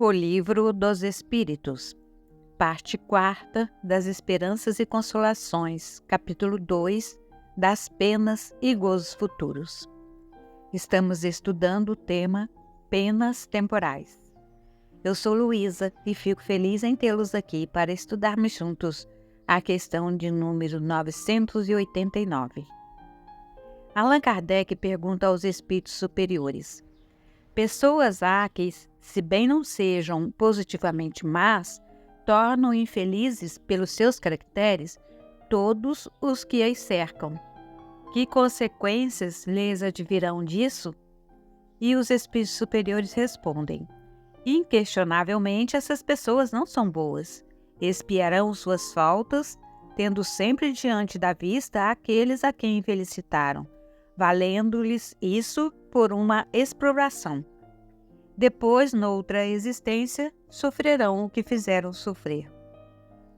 O Livro dos Espíritos, parte 4 das Esperanças e Consolações, capítulo 2, das Penas e Gozos Futuros. Estamos estudando o tema Penas Temporais. Eu sou Luísa e fico feliz em tê-los aqui para estudarmos juntos a questão de número 989. Allan Kardec pergunta aos espíritos superiores: pessoas há que, se bem não sejam positivamente más, tornam infelizes pelos seus caracteres todos os que as cercam. Que consequências lhes advirão disso? E os espíritos superiores respondem: inquestionavelmente essas pessoas não são boas. Expiarão suas faltas, tendo sempre diante da vista aqueles a quem felicitaram, valendo-lhes isso por uma exprobração. Depois, noutra existência, sofrerão o que fizeram sofrer.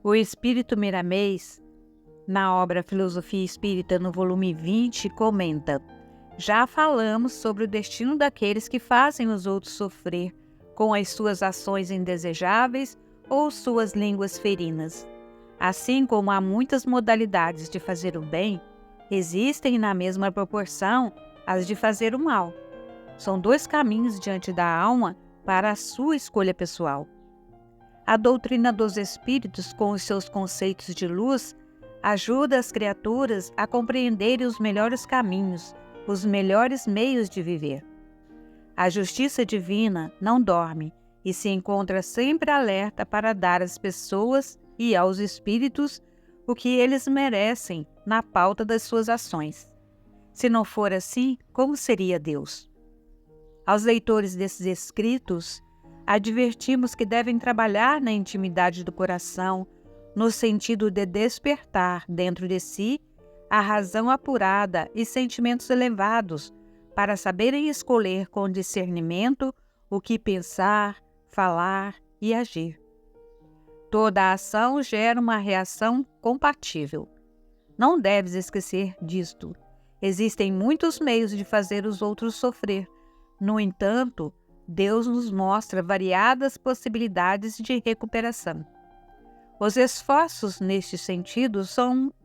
O espírito Miramês, na obra Filosofia Espírita, no volume 20, comenta: já falamos sobre o destino daqueles que fazem os outros sofrer com as suas ações indesejáveis ou suas línguas ferinas. Assim como há muitas modalidades de fazer o bem, existem na mesma proporção as de fazer o mal. São dois caminhos diante da alma para a sua escolha pessoal. A doutrina dos espíritos, com os seus conceitos de luz, ajuda as criaturas a compreenderem os melhores caminhos, os melhores meios de viver. A justiça divina não dorme e se encontra sempre alerta para dar às pessoas e aos espíritos o que eles merecem na pauta das suas ações. Se não for assim, como seria Deus? Aos leitores desses escritos, advertimos que devem trabalhar na intimidade do coração, no sentido de despertar dentro de si a razão apurada e sentimentos elevados, para saberem escolher com discernimento o que pensar, falar e agir. Toda ação gera uma reação compatível. Não deves esquecer disto. Existem muitos meios de fazer os outros sofrer. No entanto, Deus nos mostra variadas possibilidades de recuperação. Os esforços neste sentido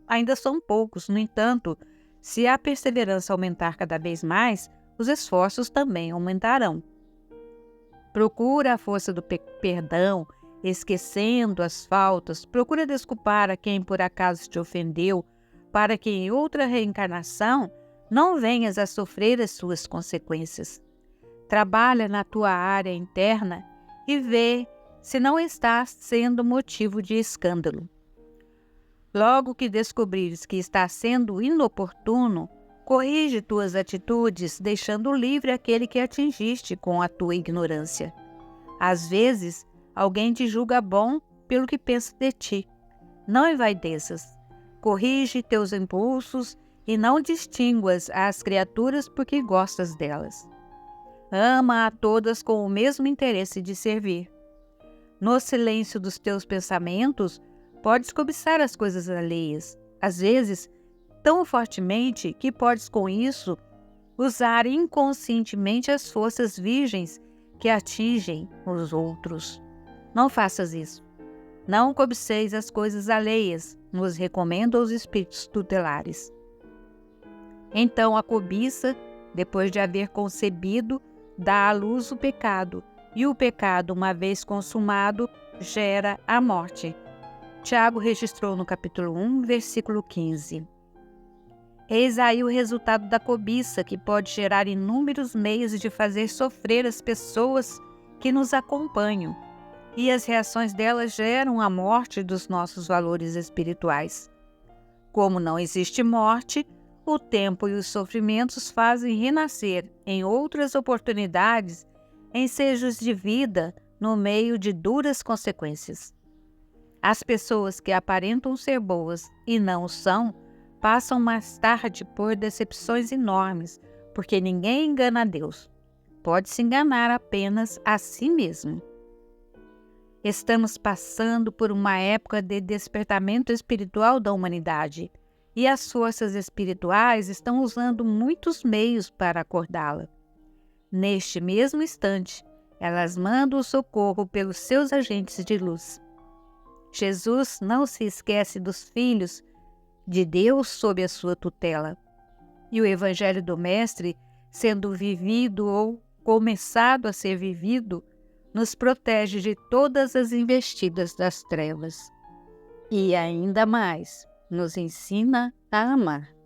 ainda são poucos. No entanto, se a perseverança aumentar cada vez mais, os esforços também aumentarão. Procura a força do perdão, esquecendo as faltas. Procura desculpar a quem por acaso te ofendeu, para que em outra reencarnação não venhas a sofrer as suas consequências. Trabalha na tua área interna e vê se não estás sendo motivo de escândalo. Logo que descobrires que está sendo inoportuno, corrige tuas atitudes, deixando livre aquele que atingiste com a tua ignorância. Às vezes, alguém te julga bom pelo que pensa de ti. Não envaideças. Corrige teus impulsos e não distinguas as criaturas porque gostas delas. Ama a todas com o mesmo interesse de servir. No silêncio dos teus pensamentos, podes cobiçar as coisas alheias, às vezes tão fortemente que podes com isso usar inconscientemente as forças virgens que atingem os outros. Não faças isso. Não cobiceis as coisas alheias, nos recomenda os espíritos tutelares. Então a cobiça, depois de haver concebido, dá à luz o pecado, e o pecado, uma vez consumado, gera a morte. Tiago registrou no capítulo 1, versículo 15. Eis aí o resultado da cobiça, que pode gerar inúmeros meios de fazer sofrer as pessoas que nos acompanham, e as reações delas geram a morte dos nossos valores espirituais. Como não existe morte, o tempo e os sofrimentos fazem renascer em outras oportunidades ensejos de vida no meio de duras consequências. As pessoas que aparentam ser boas e não o são, passam mais tarde por decepções enormes, porque ninguém engana a Deus. Pode se enganar apenas a si mesmo. Estamos passando por uma época de despertamento espiritual da humanidade, e as forças espirituais estão usando muitos meios para acordá-la. Neste mesmo instante, Elas mandam o socorro pelos seus agentes de luz. Jesus não se esquece dos filhos de Deus sob a sua tutela. E o Evangelho do Mestre, sendo vivido ou começado a ser vivido, nos protege de todas as investidas das trevas. E ainda mais, nos ensina a amar.